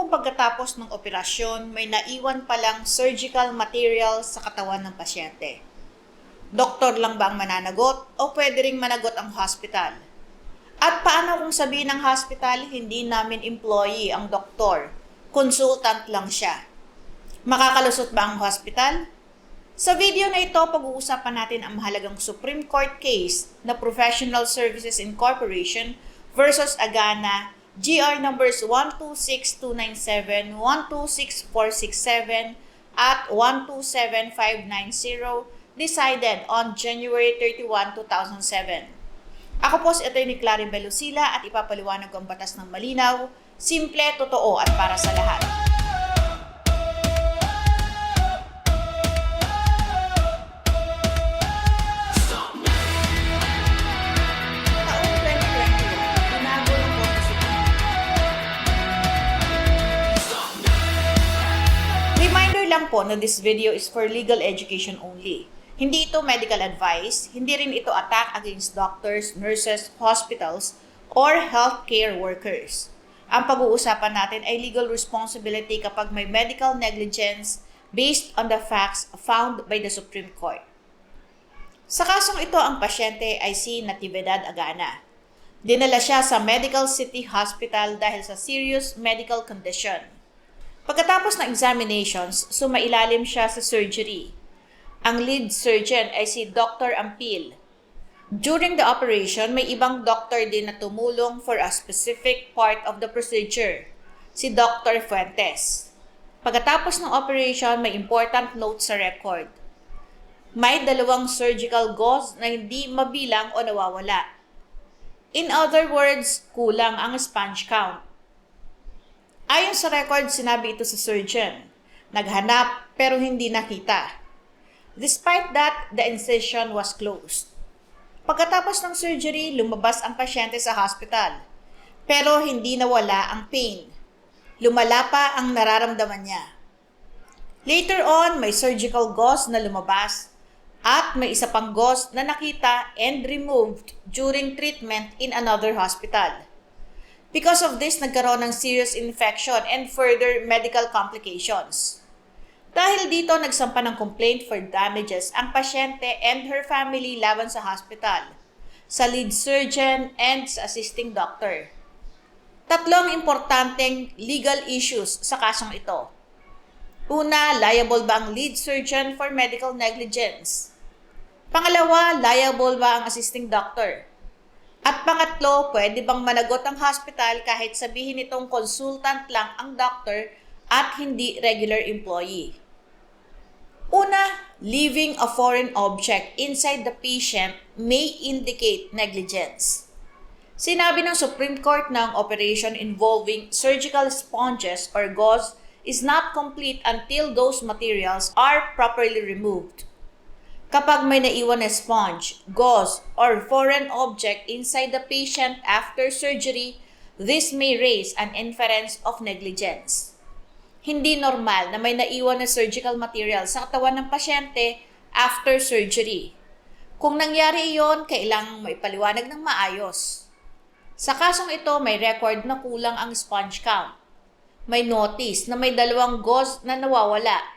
kung pagkatapos ng operasyon may naiwan palang surgical material sa katawan ng pasyente? Doktor lang ba ang mananagot o pwede ring managot ang hospital? At paano kung sabihin ng hospital, hindi namin employee ang doktor, consultant lang siya? Makakalusot ba ang hospital? Sa video na ito, pag-uusapan natin ang mahalagang Supreme Court case na Professional Services Incorporation versus Agana, GR numbers 126297, 126467, at 127590, decided on January 31, 2007. Ako po si Atty. Claribel Lucila at ipapaliwanag ko ang batas ng malinaw, simple, totoo at para sa lahat. Lang po na this video is for legal education only. Hindi ito medical advice, hindi rin ito attack against doctors, nurses, hospitals, or healthcare workers. Ang pag-uusapan natin ay legal responsibility kapag may medical negligence based on the facts found by the Supreme Court. Sa kasong ito, ang pasyente ay si Natividad Agana. Dinala siya sa Medical City Hospital dahil sa serious medical condition. Pagkatapos ng examinations, sumailalim siya sa surgery. Ang lead surgeon ay si Dr. Ampil. During the operation, may ibang doctor din na tumulong for a specific part of the procedure, si Dr. Fuentes. Pagkatapos ng operation, may important note sa record. May 2 surgical gauze na hindi mabilang o nawawala. In other words, kulang ang sponge count. Ayon sa record, sinabi ito sa surgeon. Naghanap pero hindi nakita. Despite that, the incision was closed. Pagkatapos ng surgery, lumabas ang pasyente sa hospital. Pero hindi nawala ang pain. Lumala pa ang nararamdaman niya. Later on, may surgical gauze na lumabas at may isa pang gauze na nakita and removed during treatment in another hospital. Because of this, nagkaroon ng serious infection and further medical complications. Dahil dito, nagsampa ng complaint for damages ang pasyente and her family laban sa hospital, sa lead surgeon and sa assisting doctor. 3 importanteng legal issues sa kasong ito. Una, liable ba ang lead surgeon for medical negligence? Pangalawa, liable ba ang assisting doctor? At pangatlo, pwede bang managot ang hospital kahit sabihin itong consultant lang ang doctor at hindi regular employee? Una, leaving a foreign object inside the patient may indicate negligence. Sinabi ng Supreme Court na ang operation involving surgical sponges or gauze is not complete until those materials are properly removed. Kapag may naiwan na sponge, gauze, or foreign object inside the patient after surgery, this may raise an inference of negligence. Hindi normal na may naiwan na surgical material sa katawan ng pasyente after surgery. Kung nangyari iyon, kailangang maipaliwanag ng maayos. Sa kasong ito, may record na kulang ang sponge count. May notice na may 2 gauze na nawawala.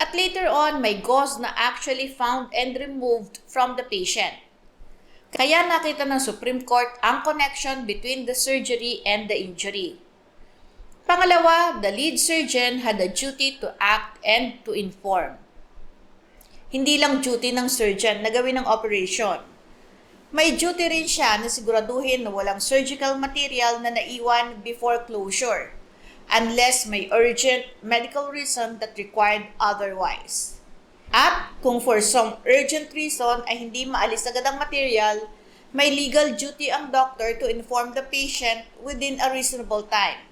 At later on, may gauze na actually found and removed from the patient. Kaya nakita ng Supreme Court ang connection between the surgery and the injury. Pangalawa, the lead surgeon had a duty to act and to inform. Hindi lang duty ng surgeon na gawin ang operation. May duty rin siya na siguraduhin na walang surgical material na naiwan before closure, unless may urgent medical reason that required otherwise. At kung for some urgent reason ay hindi maalis agad ang material, may legal duty ang doctor to inform the patient within a reasonable time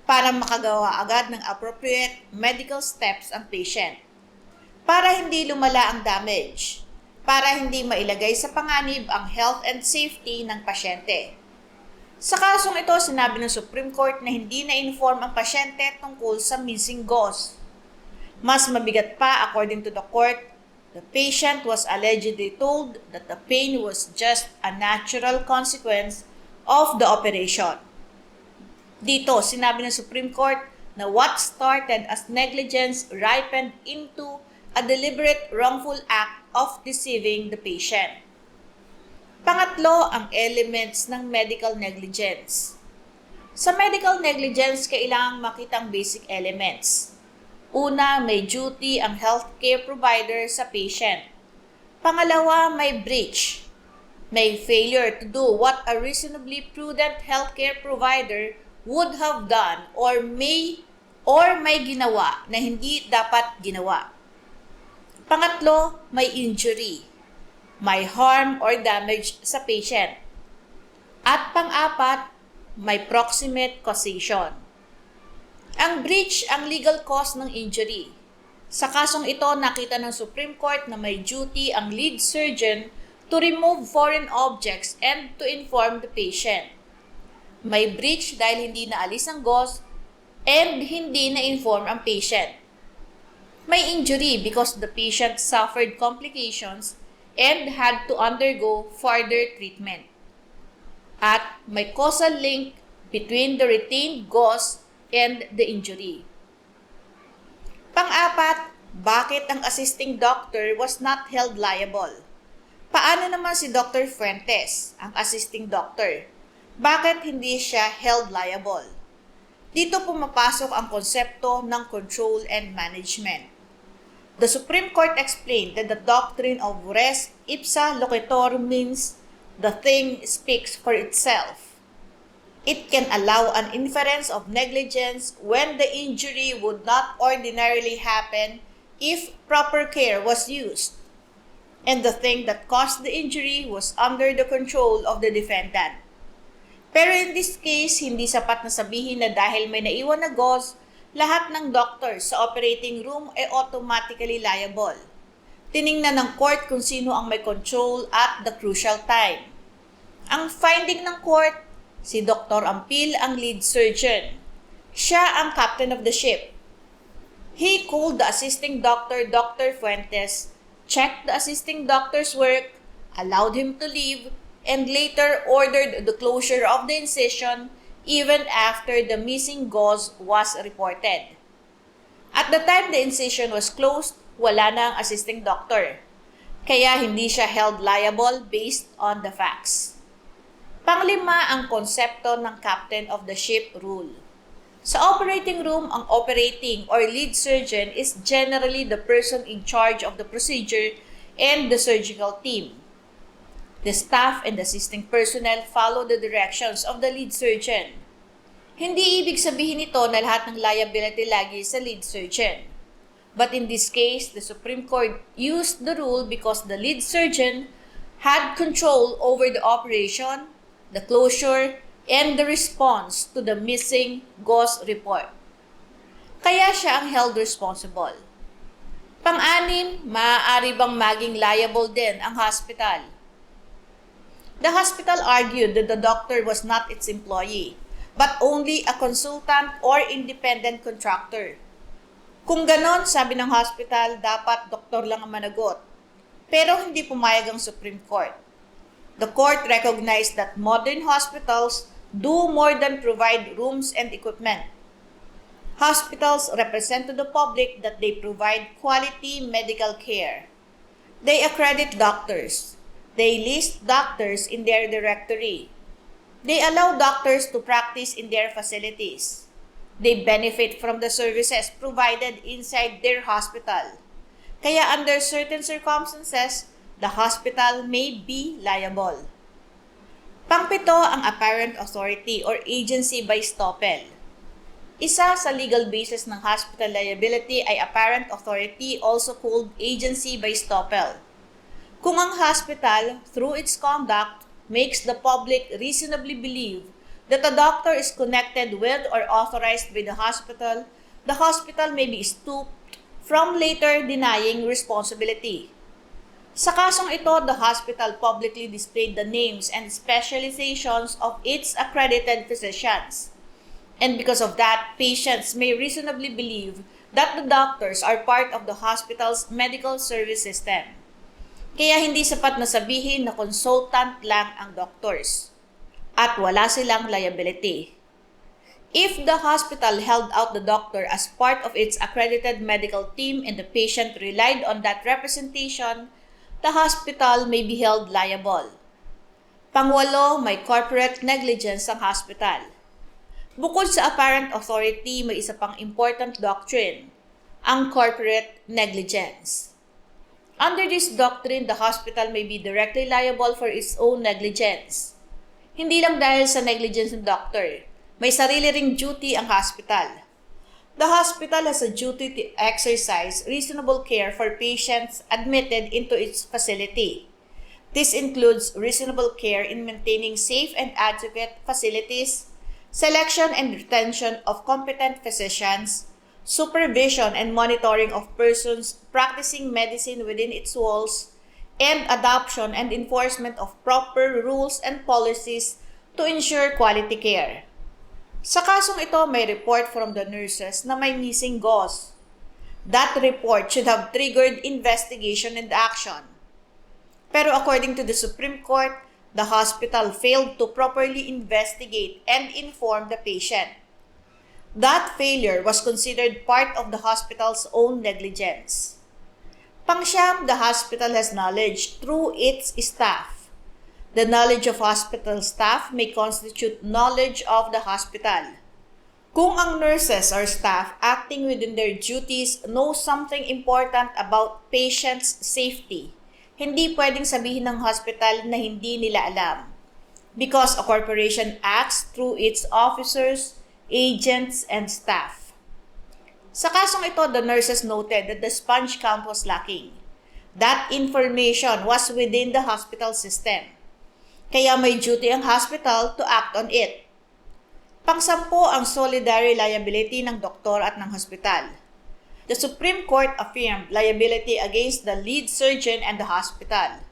para makagawa agad ng appropriate medical steps ang patient. Para hindi lumala ang damage, para hindi mailagay sa panganib ang health and safety ng pasyente. Sa kasong ito, sinabi ng Supreme Court na hindi na-inform ang pasyente tungkol sa missing gauze. Mas mabigat pa, according to the court, the patient was allegedly told that the pain was just a natural consequence of the operation. Dito, sinabi ng Supreme Court na what started as negligence ripened into a deliberate wrongful act of deceiving the patient. Pangatlo, ang elements ng medical negligence. Sa medical negligence, kailangang makita ang basic elements. Una, may duty ang healthcare provider sa patient. Pangalawa, may breach. May failure to do what a reasonably prudent healthcare provider would have done or may ginawa na hindi dapat ginawa. Pangatlo, may injury. May harm or damage sa patient. At pang-apat, may proximate causation. Ang breach ang legal cause ng injury. Sa kasong ito, nakita ng Supreme Court na may duty ang lead surgeon to remove foreign objects and to inform the patient. May breach dahil hindi naalis ang gauze and hindi na-inform ang patient. May injury because the patient suffered complications and had to undergo further treatment. At may causal link between the retained gauze and the injury. Pang-apat, bakit ang assisting doctor was not held liable? Paano naman si Dr. Fuentes, ang assisting doctor? Bakit hindi siya held liable? Dito pumapasok ang konsepto ng control and management. The Supreme Court explained that the doctrine of res ipsa loquitur means the thing speaks for itself. It can allow an inference of negligence when the injury would not ordinarily happen if proper care was used, and the thing that caused the injury was under the control of the defendant. Pero in this case, hindi sapat na sabihin na dahil may naiwan na gauze, lahat ng doctors sa operating room ay automatically liable. Tiningnan ng court kung sino ang may control at the crucial time. Ang finding ng court, si Dr. Ampil ang lead surgeon. Siya ang captain of the ship. He called the assisting doctor, Dr. Fuentes, checked the assisting doctor's work, allowed him to leave, and later ordered the closure of the incision even after the missing gauze was reported. At the time the incision was closed, wala na ang assisting doctor. Kaya hindi siya held liable based on the facts. Panglima, ang konsepto ng captain of the ship rule. Sa operating room, ang operating or lead surgeon is generally the person in charge of the procedure and the surgical team. The staff and assisting personnel follow the directions of the lead surgeon. Hindi ibig sabihin nito na lahat ng liability lagi sa lead surgeon. But in this case, the Supreme Court used the rule because the lead surgeon had control over the operation, the closure, and the response to the missing gauze report. Kaya siya ang held responsible. Pang-anim, maaari bang maging liable din ang hospital? The hospital argued that the doctor was not its employee, but only a consultant or independent contractor. Kung ganon, sabi ng hospital, dapat doktor lang ang managot. Pero hindi pumayag ang Supreme Court. The court recognized that modern hospitals do more than provide rooms and equipment. Hospitals represent to the public that they provide quality medical care. They accredit doctors. They list doctors in their directory. They allow doctors to practice in their facilities. They benefit from the services provided inside their hospital. Kaya under certain circumstances, the hospital may be liable. Pangpito, ang apparent authority or agency by estoppel. Isa sa legal basis ng hospital liability ay apparent authority, also called agency by estoppel. Kung ang hospital, through its conduct, makes the public reasonably believe that a doctor is connected with or authorized by the hospital may be stooped from later denying responsibility. Sa kasong ito, the hospital publicly displayed the names and specializations of its accredited physicians. And because of that, patients may reasonably believe that the doctors are part of the hospital's medical service system. Kaya hindi sapat na sabihin na consultant lang ang doctors at wala silang liability. If the hospital held out the doctor as part of its accredited medical team and the patient relied on that representation, the hospital may be held liable. Pangwalo, may corporate negligence ang hospital. Bukod sa apparent authority, may isa pang important doctrine, ang corporate negligence. Under this doctrine, the hospital may be directly liable for its own negligence. Hindi lang dahil sa negligence ng doctor, may sarili ring duty ang hospital. The hospital has a duty to exercise reasonable care for patients admitted into its facility. This includes reasonable care in maintaining safe and adequate facilities, selection and retention of competent physicians, supervision and monitoring of persons practicing medicine within its walls, and adoption and enforcement of proper rules and policies to ensure quality care. Sa kasong ito, may report from the nurses na may missing gauze. That report should have triggered investigation and action. Pero according to the Supreme Court, the hospital failed to properly investigate and inform the patient. That failure was considered part of the hospital's own negligence. Pangsyam, the hospital has knowledge through its staff. The knowledge of hospital staff may constitute knowledge of the hospital. Kung ang nurses or staff acting within their duties know something important about patients' safety, hindi pwedeng sabihin ng hospital na hindi nila alam. Because a corporation acts through its officers, agents, and staff. Sa kasong ito, the nurses noted that the sponge count was lacking. That information was within the hospital system. Kaya may duty ang hospital to act on it. Pangsampo ang solidary liability ng doktor at ng hospital. The Supreme Court affirmed liability against the lead surgeon and the hospital.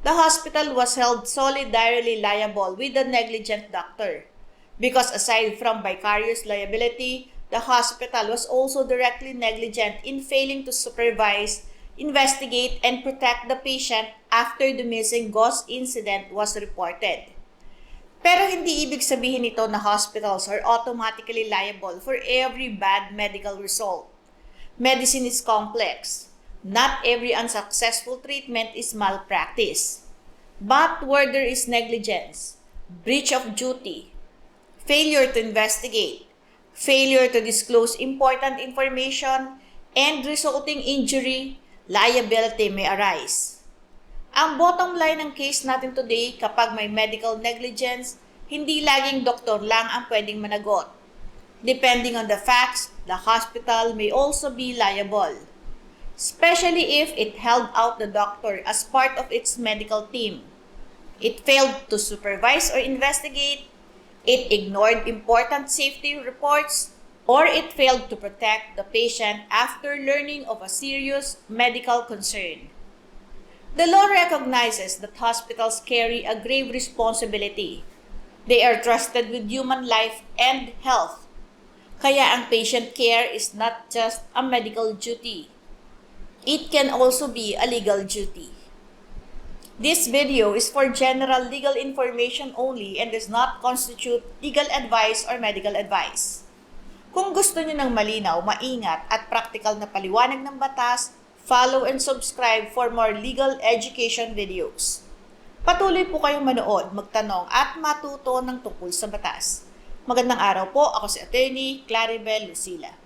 The hospital was held solidarily liable with the negligent doctor because aside from vicarious liability, the hospital was also directly negligent in failing to supervise, investigate, and protect the patient after the missing gauze incident was reported. Pero hindi ibig sabihin nito na hospitals are automatically liable for every bad medical result. Medicine is complex. Not every unsuccessful treatment is malpractice. But where there is negligence, breach of duty, failure to investigate, failure to disclose important information, and resulting injury, liability may arise. Ang bottom line ng case natin today, kapag may medical negligence, hindi laging doktor lang ang pwedeng managot. Depending on the facts, the hospital may also be liable, especially if it held out the doctor as part of its medical team. It failed to supervise or investigate, it ignored important safety reports, or it failed to protect the patient after learning of a serious medical concern. The law recognizes that hospitals carry a grave responsibility. They are trusted with human life and health. Kaya ang patient care is not just a medical duty. It can also be a legal duty. This video is for general legal information only and does not constitute legal advice or medical advice. Kung gusto niyo ng malinaw, maingat at practical na paliwanag ng batas, follow and subscribe for more legal education videos. Patuloy po kayong manood, magtanong at matuto ng tungkol sa batas. Magandang araw po, ako si Attorney Claribel Lucila.